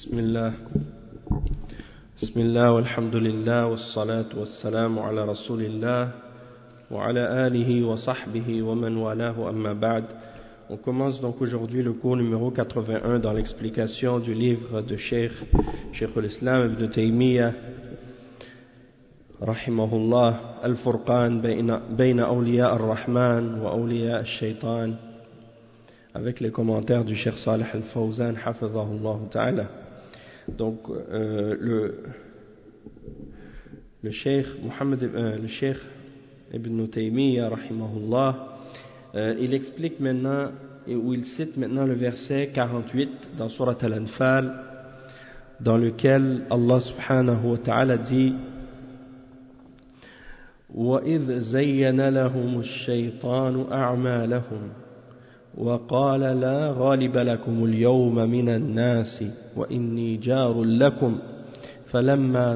بسم الله والحمد لله والصلاة والسلام على رسول الله وعلى آله وصحبه ومن والاه أما بعد. On commence donc aujourd'hui le cours numéro 81 dans l'explication du livre de Cheikh al-Islam ibn Taymiyyah rahimahullah al-Furqan bayna awliya ar-Rahman wa awliya al-Shaytan, avec les commentaires du Cheikh Salih al-Fawzan hafidhahullah ta'ala. Donc le Cheikh Ibn Taymiyyah rahimahullah, il explique maintenant, ou il cite maintenant le verset 48 dans Surat Al-Anfal, dans lequel Allah subhanahu wa ta'ala dit وَإِذْ زَيَّنَ لَهُمُ الشَّيْطَانُ أَعْمَالَهُمْ وقال لا غالب لكم اليوم من الناس وإني جار لكم فلما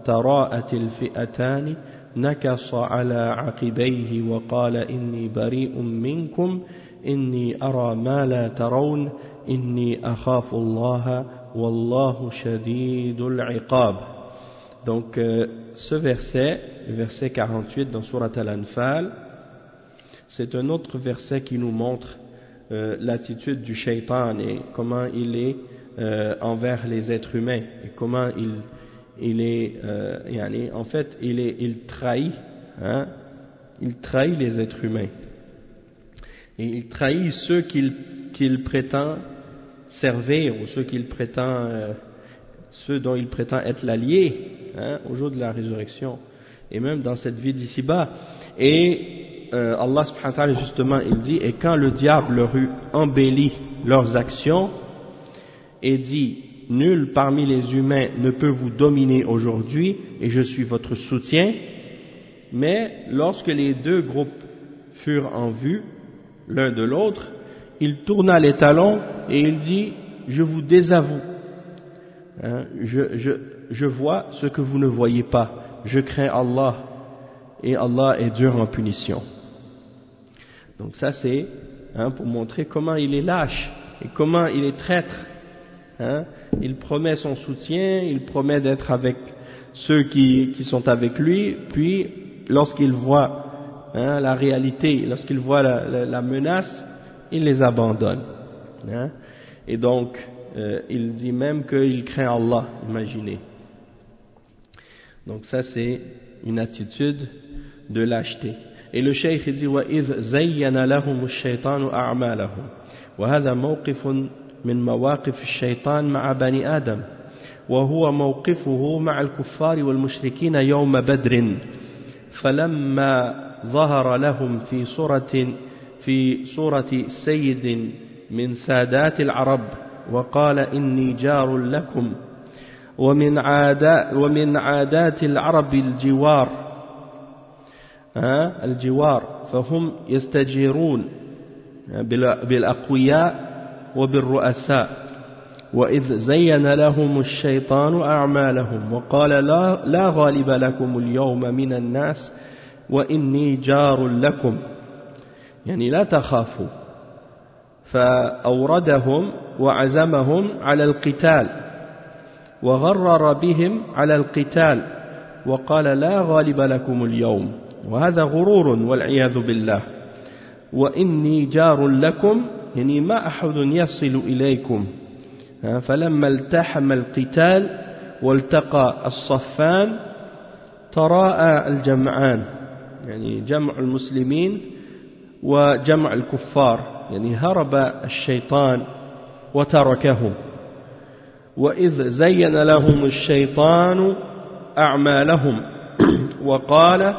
تراءت الفئتان نكص على عقبيه وقال إني بريء منكم إني أرى ما لا ترون إني أخاف الله والله شديد العقاب. Donc ce verset, le verset 48 dans Surat Al-Anfal, c'est un autre verset qui nous montre l'attitude du shaitan et comment il est envers les êtres humains et comment il est en fait il trahit les êtres humains et il trahit ceux qu'il prétend servir ou ceux dont il prétend être l'allié au jour de la résurrection et même dans cette vie d'ici-bas. Et Allah subhanahu wa ta'ala justement il dit, et quand le diable leur eut embelli leurs actions et dit nul parmi les humains ne peut vous dominer aujourd'hui et je suis votre soutien, mais lorsque les deux groupes furent en vue l'un de l'autre, il tourna les talons et il dit je vous désavoue, je vois ce que vous ne voyez pas, je crains Allah et Allah est dur en punition. Donc ça c'est pour montrer comment il est lâche et comment il est traître. Il promet son soutien, il promet d'être avec ceux qui sont avec lui, puis lorsqu'il voit la réalité, lorsqu'il voit la menace, il les abandonne. Et donc il dit même qu'il craint Allah, imaginez. Donc ça c'est une attitude de lâcheté. Et le cheikh dit وَإِذْ زَيَّنَ لَهُمُ الشَّيْطَانُ أَعْمَالَهُم وهذا موقف من مواقف الشيطان مع بني آدم وهو موقفه مع الكفار والمشركين يوم بدر فلما ظهر لهم في صورة سيد من سادات العرب وقال إني جار لكم ومن عادات العرب الجوار فهم يستجيرون بالأقوياء وبالرؤساء وإذ زين لهم الشيطان أعمالهم وقال لا غالب لكم اليوم من الناس وإني جار لكم يعني لا تخافوا فأوردهم وعزمهم على القتال وغرر بهم على القتال وقال لا غالب لكم اليوم وهذا غرور والعياذ بالله وإني جار لكم يعني ما أحد يصل إليكم فلما التحم القتال والتقى الصفان تراءى الجمعان يعني جمع المسلمين وجمع الكفار يعني هرب الشيطان وتركهم وإذ زين لهم الشيطان أعمالهم وقال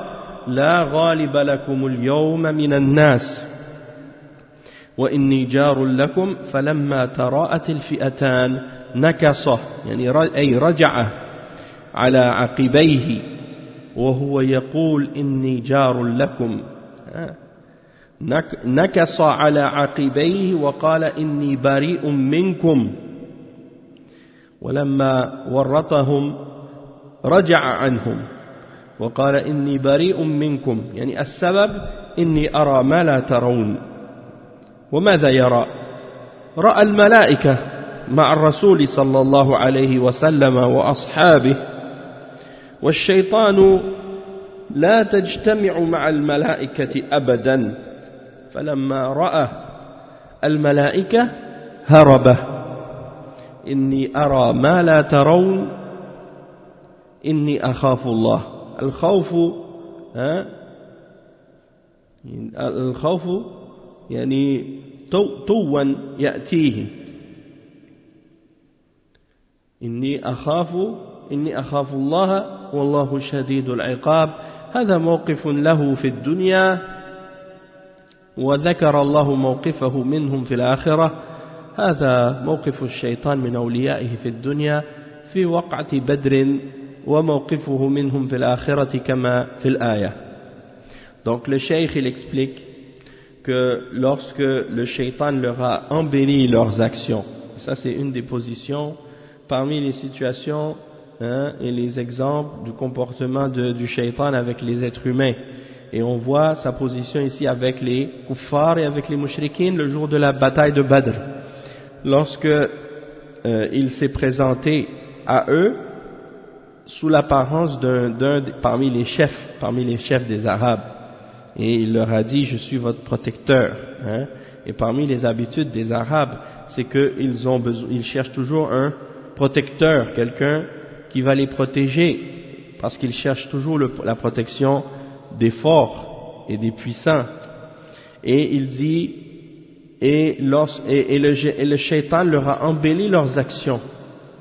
لا غالب لكم اليوم من الناس وإني جار لكم فلما تراءت الفئتان نكص يعني أي رجع على عقبيه وهو يقول إني جار لكم نكص على عقبيه وقال إني بريء منكم ولما ورطهم رجع عنهم وقال إني بريء منكم يعني السبب إني أرى ما لا ترون. وماذا يرى؟ رأى الملائكة مع الرسول صلى الله عليه وسلم وأصحابه والشيطان لا تجتمع مع الملائكة أبدا فلما رأى الملائكة هرب إني أرى ما لا ترون إني أخاف الله الخوف يعني توا يأتيه إني أخاف الله والله شديد العقاب. هذا موقف له في الدنيا وذكر الله موقفه منهم في الآخرة. هذا موقف الشيطان من أوليائه في الدنيا في وقعة بدر وموقفه منهم في الآخرة كما في الآية. Donc le cheikh il explique que lorsque le shaitan leur a embelli leurs actions, ça c'est une des positions parmi les situations et les exemples du comportement du shaitan avec les êtres humains. Et on voit sa position ici avec les kuffars et avec les mushrikines le jour de la bataille de Badr. Lorsque il s'est présenté à eux sous l'apparence d'un parmi les chefs des Arabes. Et il leur a dit, je suis votre protecteur. Et parmi les habitudes des Arabes, c'est qu'ils cherchent toujours un protecteur, quelqu'un qui va les protéger, parce qu'ils cherchent toujours la protection des forts et des puissants. Et il dit, et le shaitan leur a embelli leurs actions.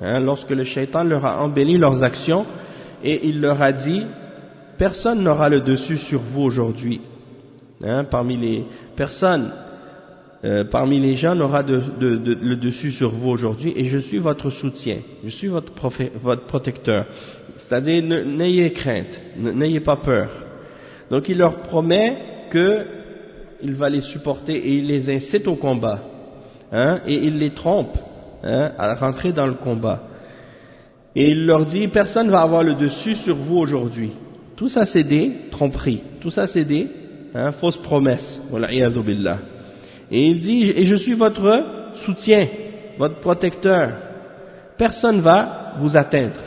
Lorsque le shaitan leur a embelli leurs actions, et il leur a dit, personne n'aura le dessus sur vous aujourd'hui. Parmi les gens n'aura le dessus sur vous aujourd'hui, et je suis votre soutien, je suis votre protecteur. C'est-à-dire, n'ayez crainte, n'ayez pas peur. Donc il leur promet qu'il va les supporter et il les incite au combat, et il les trompe à rentrer dans le combat. Et il leur dit, personne ne va avoir le dessus sur vous aujourd'hui. Tout ça c'est des tromperies, tout ça c'est des fausses promesses. Wal'iyadhu billah. Et il dit, et je suis votre soutien, votre protecteur. Personne ne va vous atteindre.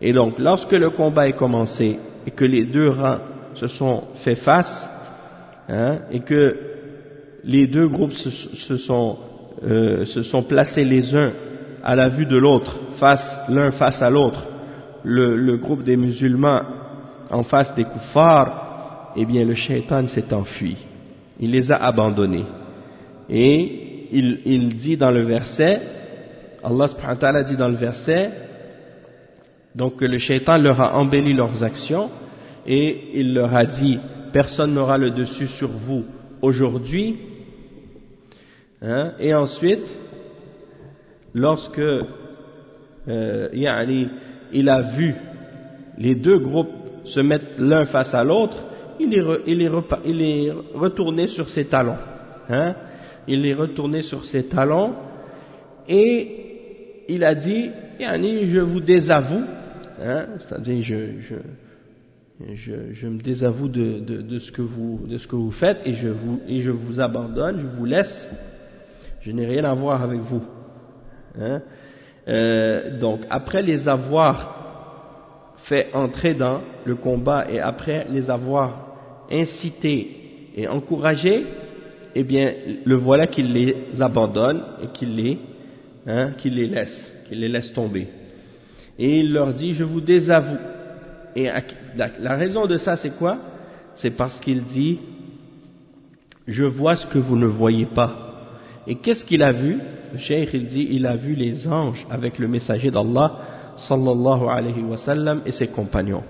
Et donc, lorsque le combat est commencé et que les deux rangs se sont fait face, et que les deux groupes se sont placés les uns à la vue de l'autre, l'un face à l'autre, le groupe des musulmans en face des kuffars, eh bien le shaitan s'est enfui. Il les a abandonnés. Et il dit dans le verset, Allah subhanahu wa ta'ala dit dans le verset, donc que le shaitan leur a embelli leurs actions et il leur a dit, personne n'aura le dessus sur vous aujourd'hui. Et ensuite, lorsque il a vu les deux groupes se mettre l'un face à l'autre, il est retourné sur ses talons. Il est retourné sur ses talons et il a dit, je vous désavoue, c'est-à-dire je me désavoue de ce que vous faites et je vous abandonne, je vous laisse, je n'ai rien à voir avec vous. Donc après les avoir fait entrer dans le combat et après les avoir incités et encouragés, eh bien le voilà qu'il les abandonne et qu'il les laisse tomber. Et il leur dit, je vous désavoue. Et la raison de ça c'est quoi? C'est parce qu'il dit, je vois ce que vous ne voyez pas. Et qu'est-ce qu'il a vu? Le cheikh il dit, il a vu les anges avec le messager d'Allah sallallahu alayhi wa sallam et ses compagnons.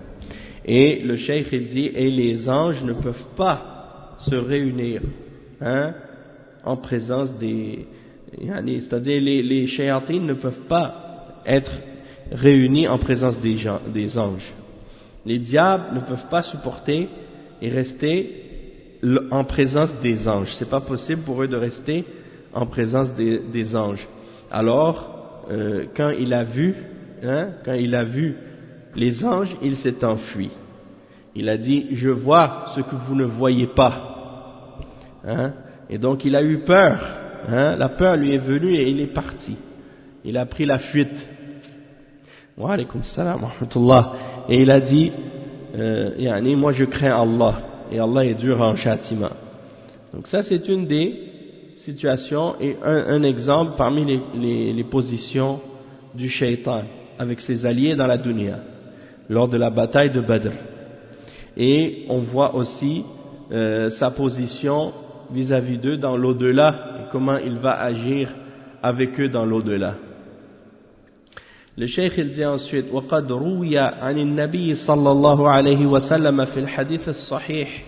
Et le cheikh il dit, et les anges ne peuvent pas se réunir en présence c'est-à-dire les shayatines ne peuvent pas être réunis en présence des anges. Les diables ne peuvent pas supporter et rester en présence des anges. C'est pas possible pour eux de rester en présence des anges. Alors, quand il a vu les anges, il s'est enfui. Il a dit, je vois ce que vous ne voyez pas. Et donc il a eu peur la peur lui est venue et il est parti. Il a pris la fuite. Wa alaykum salam wa rahmatullah. Et il a dit, moi je crains Allah, et Allah est dur en châtiment. Donc ça c'est une des situations et un exemple parmi les positions du shaitan avec ses alliés dans la dunya, lors de la bataille de Badr. Et on voit aussi sa position vis-à-vis d'eux dans l'au-delà et comment il va agir avec eux dans l'au-delà. Le cheikh il dit ensuite وقد روي عن النبي صلى الله عليه وسلم في الحديث الصحيح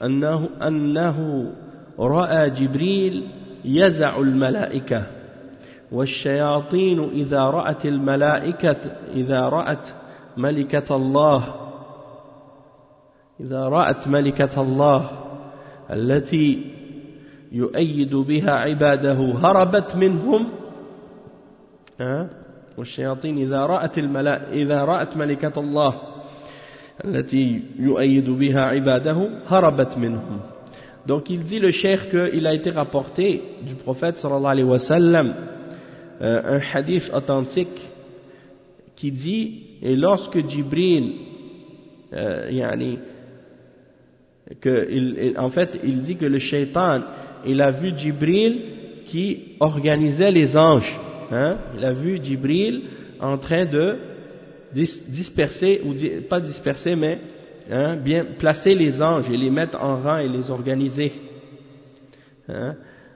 أنه رأى جبريل يزع الملائكة والشياطين إذا رأت ملكة الله التي يؤيد بها عباده هربت منهم والشياطين إذا رأت ملكة الله التي يؤيد بها عباده هربت منهم. Donc il dit le cheikh qu'il a été rapporté du prophète sallallahu alayhi wa sallam un hadith authentique qui dit, et lorsque Jibril en fait il dit que le shaitan il a vu Jibril qui organisait les anges, il a vu Jibril en train de disperser, ou pas disperser mais bien placer les anges et les mettre en rang et les organiser.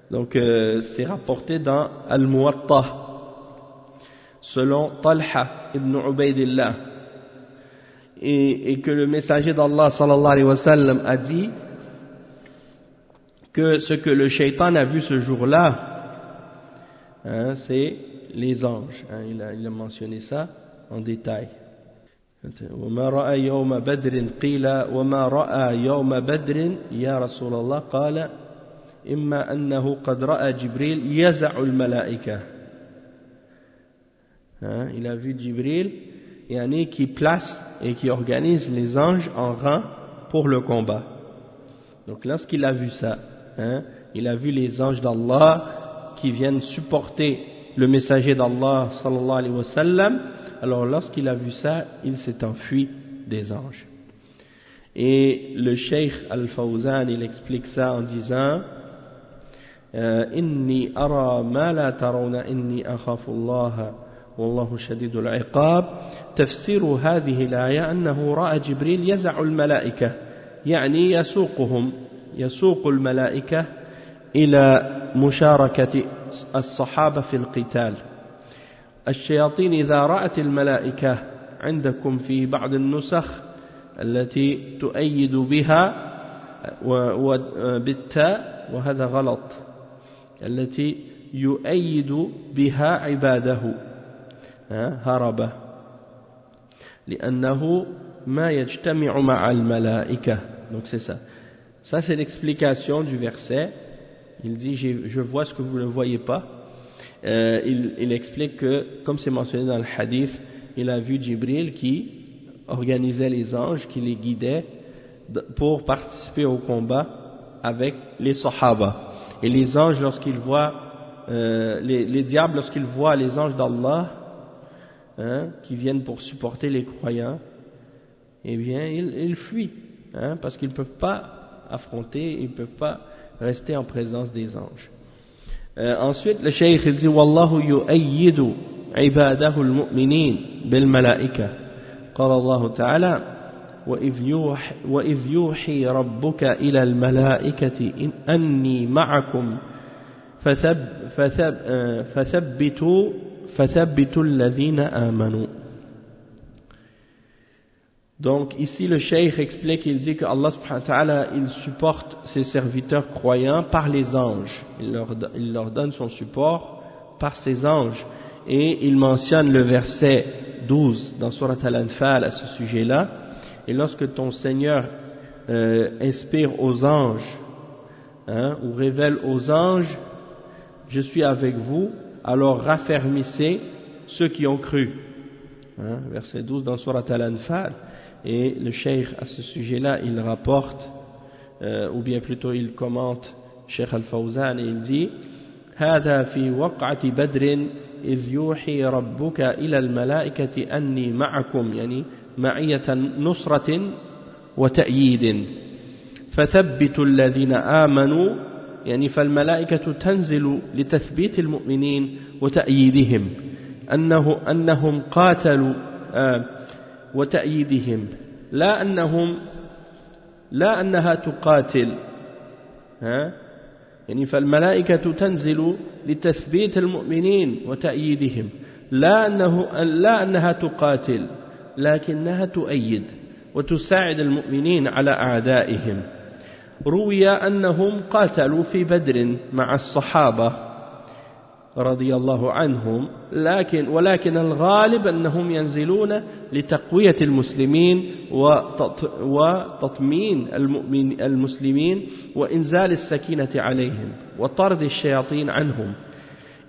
Donc c'est rapporté dans Al-Muwatta selon Talha ibn Ubaydillah, et que le messager d'Allah sallallahu alayhi wa sallam a dit que ce que le shaitan a vu ce jour-là, c'est les anges. Il a mentionné ça en détail. وما رأى يوم بدر قيل وما رأى يوم بدر يا رسول الله قال إما أنه قد رأى جبريل يزع الملائكة. Il a vu Jibril qui place et qui organise les anges en rang pour le combat. Donc lorsqu'il a vu ça, il a vu les anges d'Allah qui viennent supporter le messager d'Allah sallallahu alayhi wa sallam. Alors lorsqu'il a vu ça, il s'est enfui des anges. Et le cheikh Al-Fawzan, il explique ça en disant Inni ara ma la tarawna inni akhafu Allah wallahu shadidul iqab. تفسير هذه الآية أنه رأى جبريل يزع الملائكة يعني يسوق الملائكة إلى مشاركة الصحابة في القتال. الشياطين إذا رأت الملائكة عندكم في بعض النسخ التي تؤيد بها بالتاء وهذا غلط التي يؤيد بها عباده هرب لأنه ما يجتمع مع الملائكة. Donc c'est ça. Ça c'est l'explication du verset. Il dit je vois ce que vous ne voyez pas. Il explique que, comme c'est mentionné dans le hadith, il a vu Jibril qui organisait les anges, qui les guidait pour participer au combat avec les Sahaba. Et les anges, lorsqu'ils voient, les diables, lorsqu'ils voient les anges d'Allah, qui viennent pour supporter les croyants, eh bien, ils fuient, parce qu'ils ne peuvent pas affronter, ils ne peuvent pas rester en présence des anges. Ensuite, le cheikh il dit Wallahu yu'ayyidu ibadahu al-mu'minin bil malaika. قال الله تعالى وإذ يوحي ربك إلى الملائكة أني معكم فثبتوا الذين آمنوا. Donc ici le cheikh explique, il dit que Allah subhanahu wa ta'ala il supporte ses serviteurs croyants par les anges, il leur donne son support par ses anges, et il mentionne le verset 12 dans Surat Al-Anfal à ce sujet-là. Et lorsque ton Seigneur inspire aux anges ou révèle aux anges je suis avec vous, alors raffermissez ceux qui ont cru, verset 12 dans Surat Al-Anfal. Et le cheikh à ce sujet-là il rapporte ou bien plutôt il commente Cheikh Al-Fawzan, et il dit هذا في وقعة بدر إذ يوحي ربك إلى الملائكة أني معكم يعني معية نصرة وتأييد فثبتوا الذين آمنوا يعني فالملائكة تنزل لتثبيت المؤمنين وتأييدهم أنهم قاتلوا وتأييدهم لا أنها تقاتل يعني فالملائكة تنزل لتثبيت المؤمنين وتأييدهم لا أنها تقاتل لكنها تؤيد وتساعد المؤمنين على أعدائهم. روي أنهم قاتلوا في بدر مع الصحابة رضي الله عنهم ولكن الغالب أنهم ينزلون لتقوية المسلمين وتطمين المسلمين وإنزال السكينة عليهم وطرد الشياطين عنهم.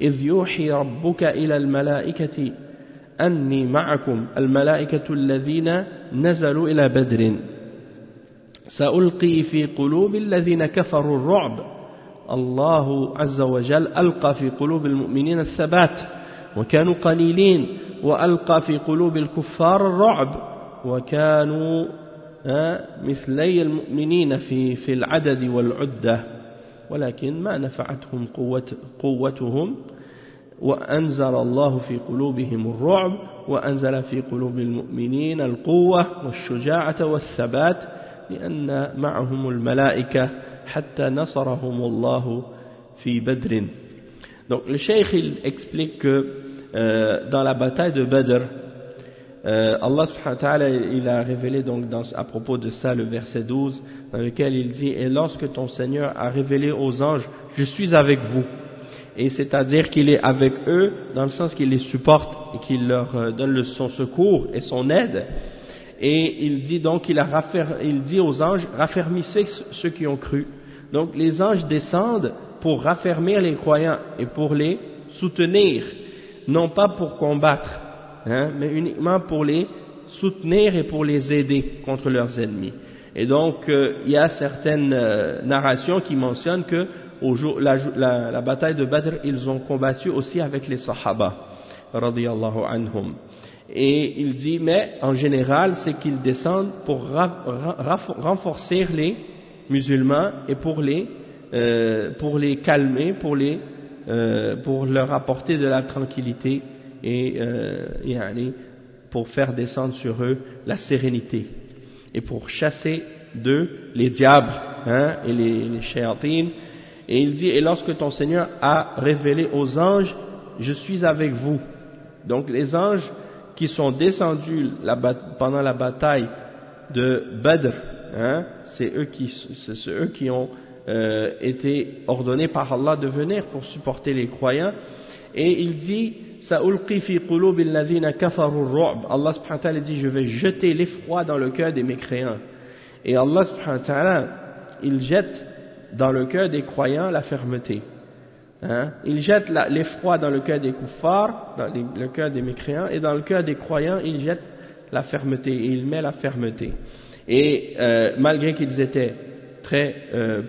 إذ يوحي ربك إلى الملائكة أني معكم الملائكة الذين نزلوا إلى بدر سألقي في قلوب الذين كفروا الرعب. الله عز وجل ألقى في قلوب المؤمنين الثبات وكانوا قليلين وألقى في قلوب الكفار الرعب وكانوا مثلي المؤمنين في العدد والعدة ولكن ما نفعتهم قوتهم وأنزل الله في قلوبهم الرعب وأنزل في قلوب المؤمنين القوة والشجاعة والثبات لأن معهم الملائكة حتى نصرهم الله في Badr. Donc le cheikh il explique que dans la bataille de Badr Allah subhanahu wa ta'ala il a révélé donc à propos de ça le verset 12 dans lequel il dit et lorsque ton Seigneur a révélé aux anges je suis avec vous, et c'est-à-dire qu'il est avec eux dans le sens qu'il les supporte et qu'il leur donne son secours et son aide. Et il dit donc, il dit aux anges, raffermissez ceux qui ont cru. Donc les anges descendent pour raffermir les croyants et pour les soutenir, non pas pour combattre, mais uniquement pour les soutenir et pour les aider contre leurs ennemis. Et donc il y a certaines narrations qui mentionnent que la bataille de Badr, ils ont combattu aussi avec les Sahaba, radiyallahu anhum. Et il dit, mais en général, c'est qu'ils descendent pour renforcer les musulmans et pour les calmer, pour leur apporter de la tranquillité et pour faire descendre sur eux la sérénité et pour chasser d'eux les diables et les shayatines. Et il dit, et lorsque ton Seigneur a révélé aux anges, je suis avec vous. Donc les anges qui sont descendus pendant la bataille de Badr, c'est eux qui ont été ordonnés par Allah de venir pour supporter les croyants. Et il dit, Sa'ulqi fi qulubi alladhina kafaru ar-ru'b. Allah subhanahu wa ta'ala dit, je vais jeter l'effroi dans le cœur des mécréants. Et Allah subhanahu wa ta'ala, il jette dans le cœur des croyants la fermeté. Il jette l'effroi dans le cœur des kuffars, dans le cœur des mécréants, et dans le cœur des croyants, il jette la fermeté, et il met la fermeté. Et malgré qu'ils étaient très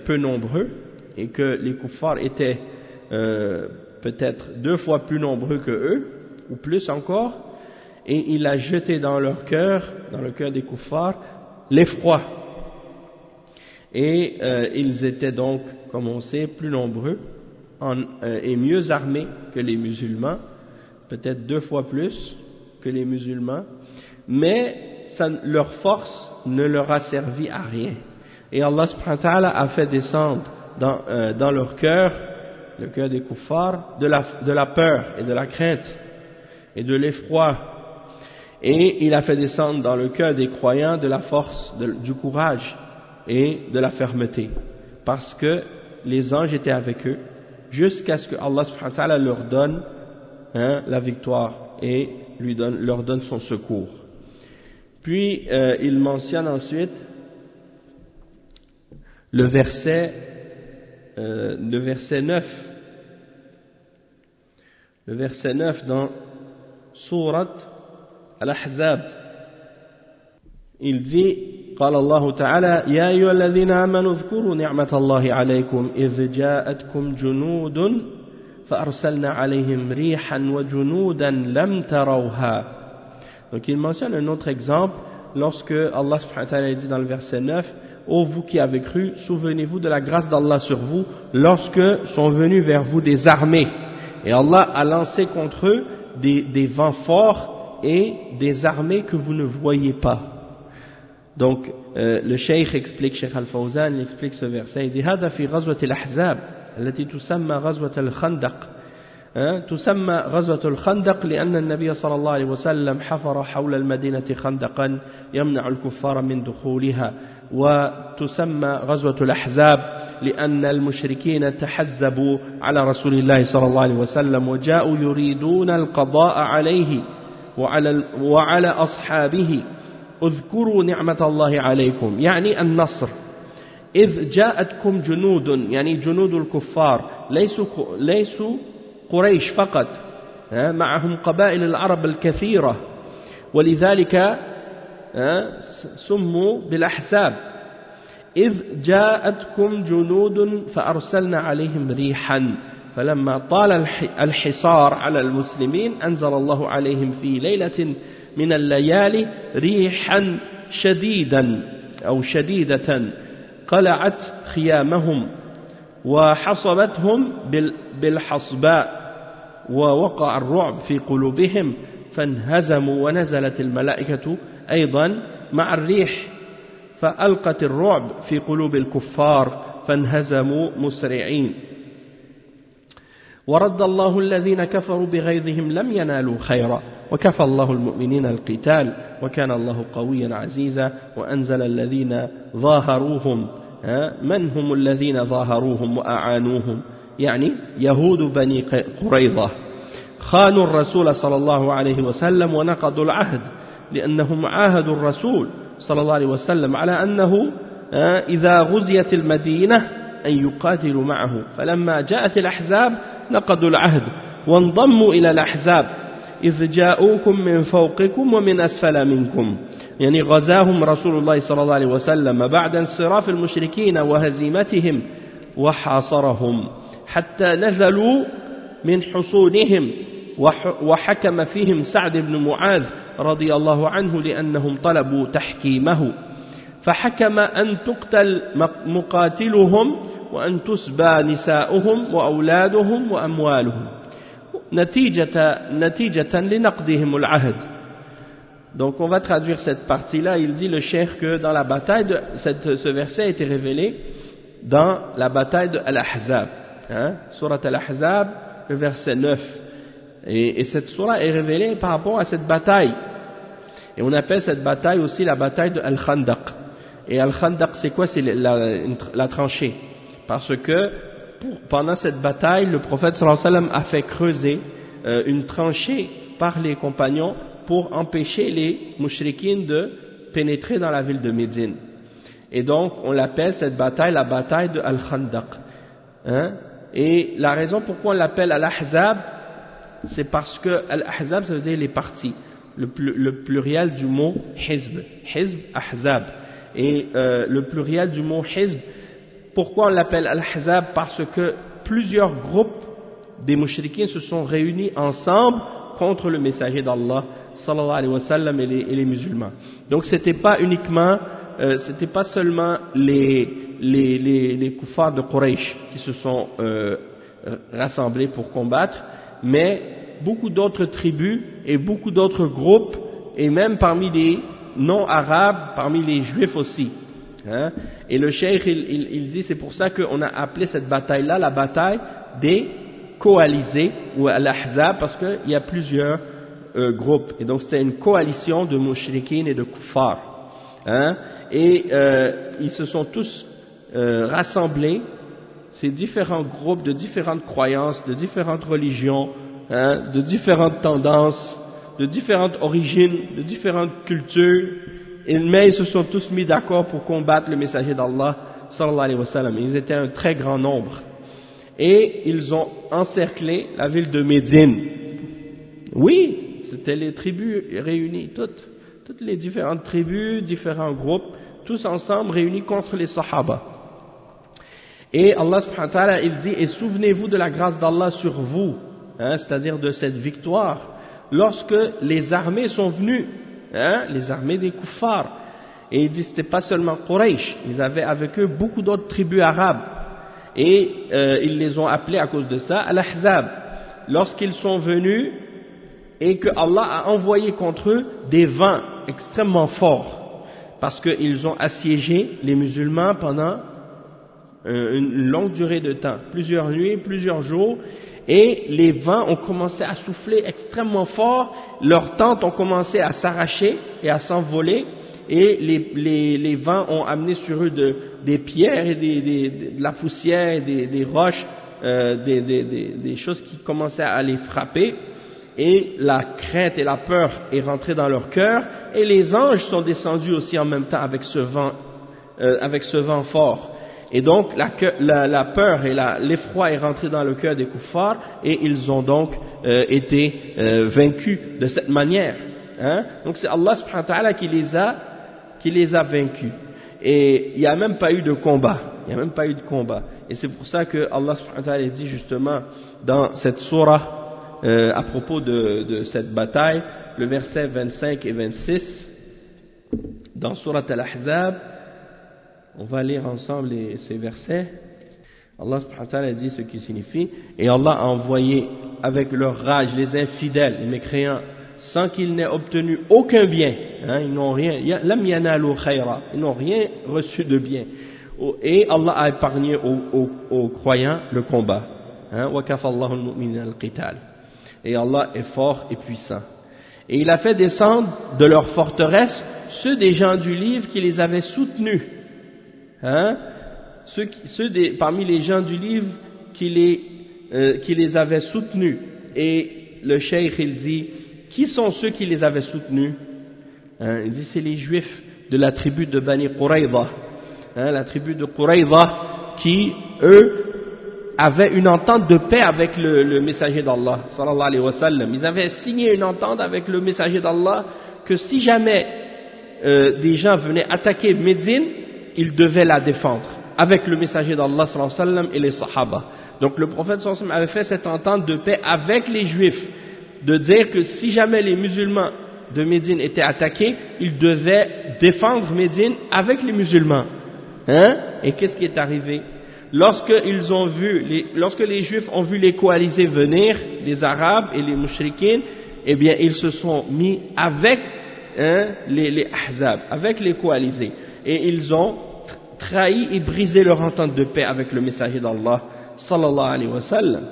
peu nombreux, et que les kuffars étaient peut-être 2 fois plus nombreux que eux, ou plus encore, et il a jeté dans leur cœur, dans le cœur des kuffars, l'effroi. Et ils étaient donc, comme on sait, plus nombreux et mieux armés que les musulmans, peut-être 2 fois plus que les musulmans, mais leur force ne leur a servi à rien. Et Allah subhanahu wa ta'ala a fait descendre dans leur cœur, le cœur des kuffars, de la peur et de la crainte et de l'effroi. Et il a fait descendre dans le cœur des croyants de la force, du courage et de la fermeté, parce que les anges étaient avec eux jusqu'à ce que Allah subhanahu wa ta'ala leur donne la victoire et leur donne son secours. Puis il mentionne ensuite le verset 9. Le verset 9 dans Surat Al-Ahzab. Il dit, قال الله تعالى يا أيها الذين آمنوا اذكروا نعمة الله عليكم إذ جاءتكم جنود فأرسلنا عليهم ريحا وجنودا لم تروها. Donc il mentionne un autre exemple lorsque Allah subhanahu wa ta'ala dit dans le verset 9: Ô vous qui avez cru, souvenez-vous de la grâce d'Allah sur vous lorsque sont venus vers vous des armées. Et Allah a lancé contre eux des vents forts et des armées que vous ne voyez pas. Donc le cheikh explique, Cheikh Al-Fawzan, il explique ce verset, il dit: هذا في غزوة الأحزاب التي تسمى غزوة الخندق. تسمى غزوة الخندق لأن النبي صلى الله عليه وسلم حفر حول المدينة خندقا يمنع الكفار من دخولها. وتسمى غزوة الأحزاب لأن المشركين تحزبوا على رسول الله صلى الله عليه وسلم وجاءوا يريدون القضاء عليه وعلى أصحابه. اذكروا نعمة الله عليكم يعني النصر إذ جاءتكم جنود يعني جنود الكفار ليسوا قريش فقط معهم قبائل العرب الكثيرة ولذلك سموا بالأحزاب. إذ جاءتكم جنود فأرسلنا عليهم ريحا فلما طال الحصار على المسلمين أنزل الله عليهم في ليلة من الليالي ريحا شديدا أو شديدة قلعت خيامهم وحصبتهم بالحصباء ووقع الرعب في قلوبهم فانهزموا ونزلت الملائكة أيضا مع الريح فألقت الرعب في قلوب الكفار فانهزموا مسرعين. ورد الله الذين كفروا بغيظهم لم ينالوا خيرا وكفى الله المؤمنين القتال وكان الله قويا عزيزا. وأنزل الذين ظاهروهم. من هم الذين ظاهروهم وأعانوهم؟ يعني يهود بني قريظة خانوا الرسول صلى الله عليه وسلم ونقضوا العهد لأنهم عاهدوا الرسول صلى الله عليه وسلم على أنه إذا غزيت المدينة أن يقاتلوا معه فلما جاءت الأحزاب نقضوا العهد وانضموا إلى الأحزاب إذ جاءوكم من فوقكم ومن أسفل منكم. يعني غزاهم رسول الله صلى الله عليه وسلم بعد انصراف المشركين وهزيمتهم وحاصرهم حتى نزلوا من حصونهم وحكم فيهم سعد بن معاذ رضي الله عنه لأنهم طلبوا تحكيمه فحكم أن تقتل مقاتلهم وأن تسبى نساؤهم وأولادهم وأموالهم نتيجة لنقضهم العهد. Donc on va traduire cette partie-là. Il dit le cheikh que dans la bataille ce verset a été révélé dans la bataille de Al-Ahzab, Surat Al-Ahzab, le verset 9. Et cette surah est révélée par rapport à cette bataille. Et on appelle cette bataille aussi la bataille de Al-Khandaq. Et Al-Khandaq, c'est quoi? C'est la tranchée. Parce que pendant cette bataille, le prophète sallallahu alayhi wa sallam a fait creuser une tranchée par les compagnons pour empêcher les mushrikines de pénétrer dans la ville de Médine. Et donc, on l'appelle cette bataille la bataille de Al-Khandaq. Et la raison pourquoi on l'appelle Al-Ahzab, c'est parce que Al-Ahzab, ça veut dire les partis. Le pluriel du mot Hizb. Hizb, Ahzab. Et le pluriel du mot Hizb, pourquoi on l'appelle Al-Ahzab? Parce que plusieurs groupes des mushrikines se sont réunis ensemble contre le messager d'Allah sallallahu alayhi wa sallam et les musulmans. Donc c'était pas uniquement c'était pas seulement les kuffars de Quraysh qui se sont rassemblés pour combattre, mais beaucoup d'autres tribus et beaucoup d'autres groupes, et même parmi les non-arabes, parmi les juifs aussi. Et le cheikh il dit, c'est pour ça qu'on a appelé cette bataille-là la bataille des coalisés ou al-Ahzab, parce qu'il y a plusieurs groupes, et donc c'était une coalition de mushrikines et de kuffars. Et ils se sont tous rassemblés, ces différents groupes de différentes croyances, de différentes religions, de différentes tendances, de différentes origines, de différentes cultures, mais ils se sont tous mis d'accord pour combattre le messager d'Allah sallallahu alayhi wa sallam. Ils étaient un très grand nombre et ils ont encerclé la ville de Médine. Oui, c'était les tribus réunies, toutes les différentes tribus, différents groupes, tous ensemble réunis contre les Sahaba. Et Allah subhanahu wa ta'ala, il dit, et souvenez-vous de la grâce d'Allah sur vous, c'est-à-dire de cette victoire, lorsque les armées sont venues, les armées des kuffars. Et il dit, c'était pas seulement Quraysh, ils avaient avec eux beaucoup d'autres tribus arabes. Et ils les ont appelés à cause de ça, Al-Ahzab. Lorsqu'ils sont venus, et que Allah a envoyé contre eux des vents extrêmement forts, parce qu'ils ont assiégé les musulmans pendant une longue durée de temps, plusieurs nuits, plusieurs jours, et les vents ont commencé à souffler extrêmement fort, leurs tentes ont commencé à s'arracher et à s'envoler, et les vents ont amené sur eux des pierres et de la poussière, des roches, des choses qui commençaient à les frapper, et la crainte et la peur est rentrée dans leur cœur, et les anges sont descendus aussi en même temps avec ce vent fort. Et donc la peur et l'effroi est rentré dans le cœur des kuffars, et ils ont donc été vaincus de cette manière. Donc c'est Allah subhanahu wa ta'ala qui les a vaincus. Et il n'y a même pas eu de combat. Et c'est pour ça que Allah subhanahu wa ta'ala dit justement dans cette sourate à propos de cette bataille, le verset 25 et 26, dans sourate Al-Ahzab. On va lire ensemble ces versets. Allah subhanahu wa ta'ala dit ce qui signifie, et Allah a envoyé avec leur rage les infidèles, les mécréants, sans qu'ils n'aient obtenu aucun bien. Ils n'ont rien, lam yanalu khayra, ils n'ont rien reçu de bien. Et Allah a épargné aux croyants le combat. Wa kafallahu al-mu'minina al-qital. Et Allah est fort et puissant. Et il a fait descendre de leur forteresse ceux des gens du livre qui les avaient soutenus. Parmi les gens du livre qui les avaient soutenus. Et le cheikh il dit, qui sont ceux qui les avaient soutenus? Il dit, c'est les juifs de la tribu de Bani Quraïda, la tribu de Quraïda qui eux avaient une entente de paix avec le messager d'Allah sallallahu alayhi wa sallam. Ils avaient signé une entente avec le messager d'Allah que si jamais des gens venaient attaquer Médine, ils devaient la défendre avec le messager d'Allah sallallahu alayhi wa sallam et les sahaba. Donc le prophète sallallahu alayhi wa sallam avait fait cette entente de paix avec les juifs, de dire que si jamais les musulmans de Médine étaient attaqués, ils devaient défendre Médine avec les musulmans. Et qu'est-ce qui est arrivé? Lorsque les juifs ont vu les coalisés venir, les arabes et les mushrikines, eh bien ils se sont mis avec les ahzab, avec les coalisés, et ils ont trahi et brisé leur entente de paix avec le messager d'Allah sallallahu alayhi wa sallam.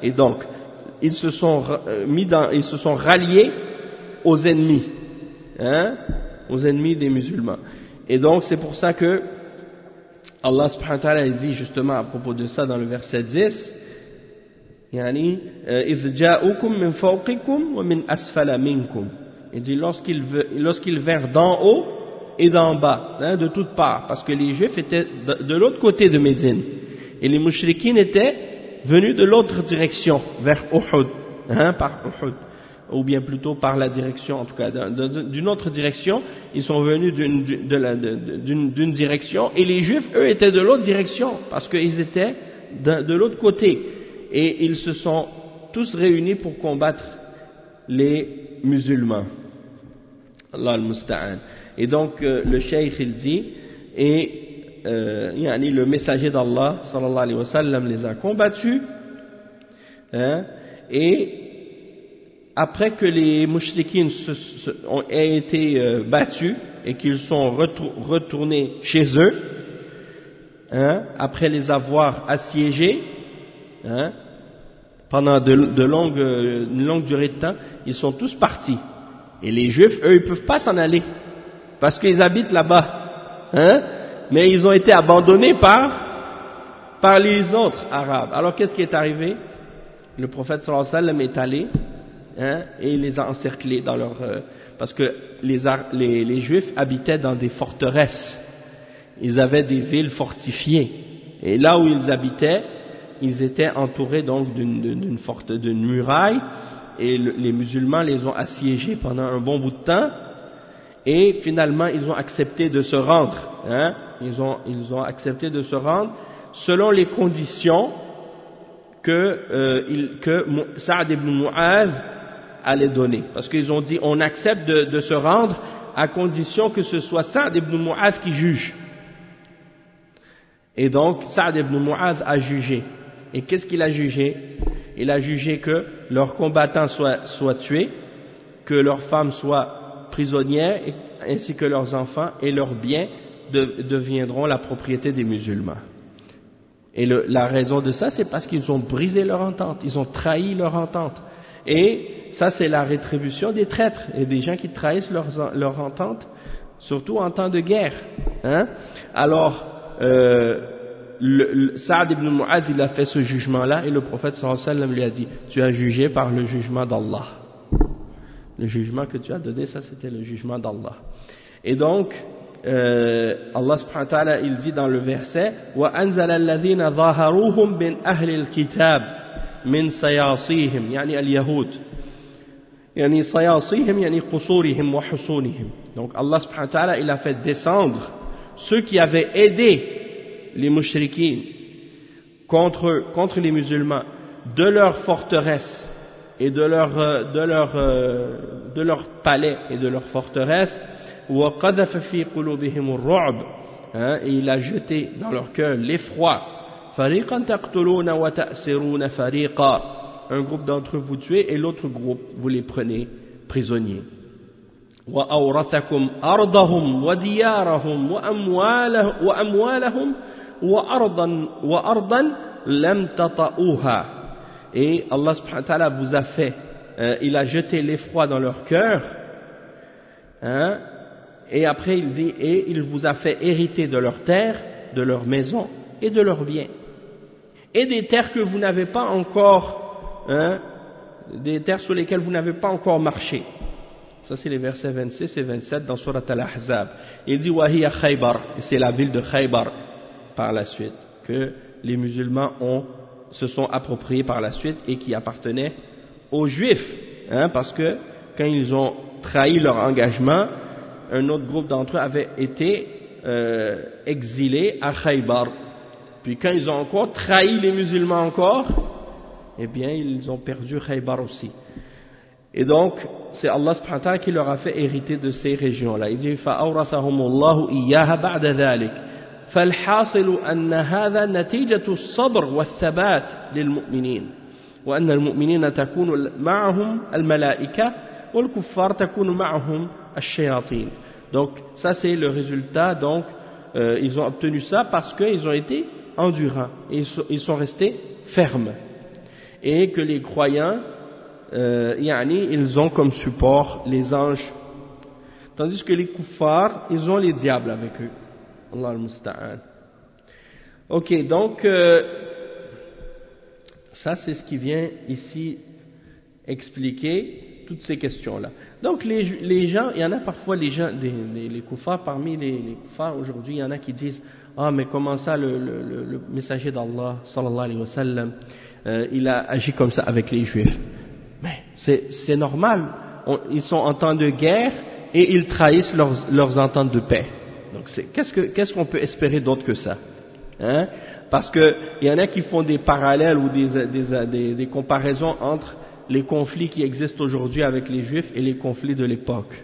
Et donc ils se sont ralliés aux ennemis, des musulmans. Et donc c'est pour ça que Allah subhanahu wa ta'ala dit justement à propos de ça dans le verset 10, yani إِذْ جَاءُكُمْ مِنْ فَوْقِكُمْ وَمِنْ أَسْفَلَ مِنْكُمْ. Il dit lorsqu'ils vinrent d'en haut et d'en bas, de toutes parts, parce que les juifs étaient de l'autre côté de Médine et les mouchriquines étaient venus de l'autre direction, vers Uhud, par Uhud, ou bien plutôt par la direction, en tout cas d'une autre direction. Ils sont venus d'une direction, et les juifs eux étaient de l'autre direction parce qu'ils étaient de l'autre côté, et ils se sont tous réunis pour combattre les musulmans. Allah al-Musta'an. Et donc le cheikh il dit, et le messager d'Allah sallallahu alayhi wa sallam les a combattus, et après que les mouchriquines ont été battus et qu'ils sont retournés chez eux, après les avoir assiégés, pendant une longue durée de temps, ils sont tous partis. Et les juifs, eux, ils ne peuvent pas s'en aller, parce qu'ils habitent là-bas. Mais ils ont été abandonnés par les autres arabes. Alors qu'est-ce qui est arrivé? Le prophète sallallahu alayhi wa sallam est allé, et il les a encerclés dans parce que les juifs habitaient dans des forteresses, ils avaient des villes fortifiées, et là où ils habitaient, ils étaient entourés donc d'une muraille, et les musulmans les ont assiégés pendant un bon bout de temps, et finalement ils ont accepté de se rendre, ils ont accepté de se rendre, selon les conditions que Sa'd ibn Mu'adh allait donner. Parce qu'ils ont dit, on accepte de se rendre à condition que ce soit Sa'd ibn Mu'adh qui juge. Et donc, Sa'd ibn Mu'adh a jugé. Et qu'est-ce qu'il a jugé? Il a jugé que leurs combattants soient tués, que leurs femmes soient prisonnières, ainsi que leurs enfants et leurs biens deviendront la propriété des musulmans. Et la raison de ça, c'est parce qu'ils ont brisé leur entente, ils ont trahi leur entente. Et ça, c'est la rétribution des traîtres et des gens qui trahissent leur entente, surtout en temps de guerre. Hein? Alors, Sa'd ibn Mu'adh, il a fait ce jugement-là, et le prophète sallallahu alayhi wa sallam lui a dit, tu as jugé par le jugement d'Allah. Le jugement que tu as donné, ça c'était le jugement d'Allah. Et donc, Allah subhanahu wa ta'ala, il dit dans le verset, وَأَنزَلَ الَّذِينَ ظَاهَرُوهُمْ مِنْ أَهْلِ الْكِتَابِ مِنْ صَيَاصِيهِمْ يعني اليهود يعني صياصيهم يعني قصورهم وحصونهم. Donc Allah subhanahu wa ta'ala, il a fait descendre ceux qui avaient aidé les mushrikines contre les musulmans de leurs forteresses et de leurs palais et de leurs forteresses, وَقَذَفَ فِي قُلُوبِهِمُ الرُّعْبَ, et il a jeté dans leur cœur l'effroi. فَرِيقًا تَقْتُلُونَ وَتَأْسِرُونَ فَرِيقًا, un groupe d'entre eux vous tuez et l'autre groupe vous les prenez prisonniers. وَأَوْرَثَكُمْ أَرْضَهُمْ وَدِيَارَهُمْ وَأَمْوَالَهُمْ وَأَرْضًا لَمْ تَطَئُوهَا, et Allah subhanahu wa ta'ala vous a fait, il a jeté l'effroi dans leur cœur, et après il dit, et il vous a fait hériter de leurs terres, de leurs maisons et de leurs biens, et des terres que vous n'avez pas encore, des terres sur lesquelles vous n'avez pas encore marché. Ça c'est les versets 26 et 27 dans Surat Al-Ahzab. Il dit Wahiya Khaybar, et c'est la ville de Khaybar par la suite que les musulmans se sont appropriés par la suite et qui appartenait aux Juifs, parce que quand ils ont trahi leur engagement, un autre groupe d'entre eux avait été exilé à Khaybar. Puis quand ils ont encore trahi les musulmans encore, eh bien ils ont perdu Khaybar aussi. Et donc c'est Allah subhanahu wa ta'ala qui leur a fait hériter de ces régions-là. Il dit فَأَوْرَثَهُمُ اللَّهُ إِيَّاهَا بَعْدَ ذَلِكَ فالحاصل أن هذا نتيجة الصبر والثبات للمؤمنين وأن المؤمنين تكون معهم الملائكة والكفار تكون معهم الشياطين. Donc ça c'est le résultat. Donc ils ont obtenu ça parce qu'ils ont été endurants et ils sont restés fermes, et que les croyants ils ont comme support les anges, tandis que les kuffars, ils ont les diables avec eux. Allah al-Musta'an. Ok, donc ça c'est ce qui vient ici expliquer toutes ces questions-là. Donc les gens, il y en a parfois les kuffars, parmi les kuffars aujourd'hui, il y en a qui disent ah mais comment ça le messager d'Allah sallallahu alayhi wa sallam il a agi comme ça avec les juifs. Mais c'est normal, ils sont en temps de guerre et ils trahissent leurs ententes de paix. Donc qu'est-ce qu'on peut espérer d'autre que ça, Parce que il y en a qui font des parallèles ou des comparaisons entre les conflits qui existent aujourd'hui avec les Juifs et les conflits de l'époque.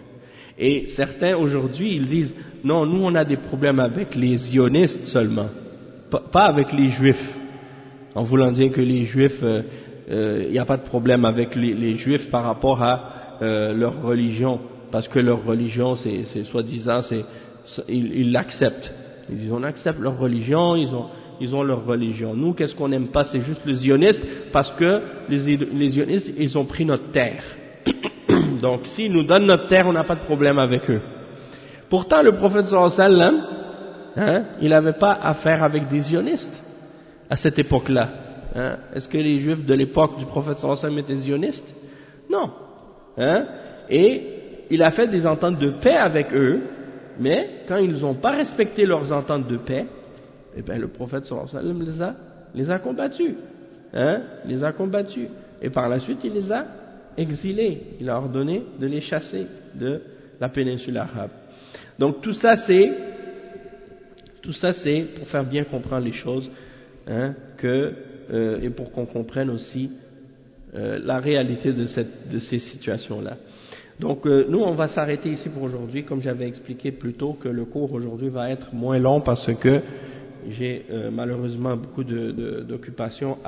Et certains aujourd'hui ils disent non, nous on a des problèmes avec les zionistes seulement, pas avec les Juifs, en voulant dire que les Juifs il n'y a pas de problème avec les Juifs par rapport à leur religion, parce que leur religion c'est soi-disant ils l'acceptent. Ils disent on accepte leur religion, ils ont leur religion. Nous, qu'est-ce qu'on n'aime pas, c'est juste les zionistes, parce que les zionistes, ils ont pris notre terre. Donc, s'ils nous donnent notre terre, on n'a pas de problème avec eux. Pourtant, le prophète sallallahu alayhi wa sallam, il n'avait pas affaire avec des zionistes à cette époque-là. Est-ce que les juifs de l'époque du prophète sallallahu alayhi wa sallam étaient zionistes? Non. Et il a fait des ententes de paix avec eux, mais quand ils n'ont pas respecté leurs ententes de paix, eh bien le prophète sallallahu alayhi wa sallam les a combattus, les a combattus, et par la suite il les a exilés, il a ordonné de les chasser de la péninsule arabe. Donc tout ça c'est pour faire bien comprendre les choses, hein, et pour qu'on comprenne aussi la réalité de ces situations-là. Donc nous on va s'arrêter ici pour aujourd'hui, comme j'avais expliqué plus tôt que le cours aujourd'hui va être moins long parce que j'ai malheureusement beaucoup d'occupations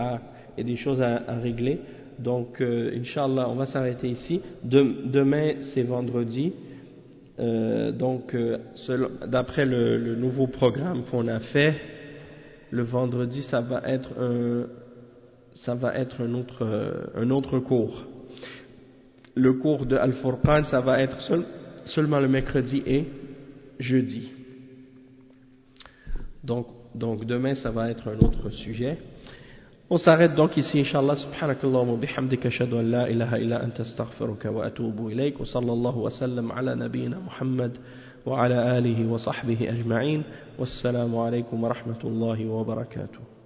et des choses à régler. Donc Inch'Allah on va s'arrêter ici. Demain c'est vendredi, d'après le nouveau programme qu'on a fait, le vendredi ça va être un autre cours. Le cours de Al-Furqan, ça va être seulement le mercredi et jeudi. Donc demain, ça va être un autre sujet. On s'arrête donc ici, Inch'Allah. Subhanakallahumma bihamdika ashhadu an la ilaha illa anta astaghfiruka wa atubu ilayk. Wa sallallahu wa sallam ala nabiyyina Muhammad wa ala alihi wa sahbihi ajma'in. Wassalamu alaykum wa rahmatullahi wa barakatuh.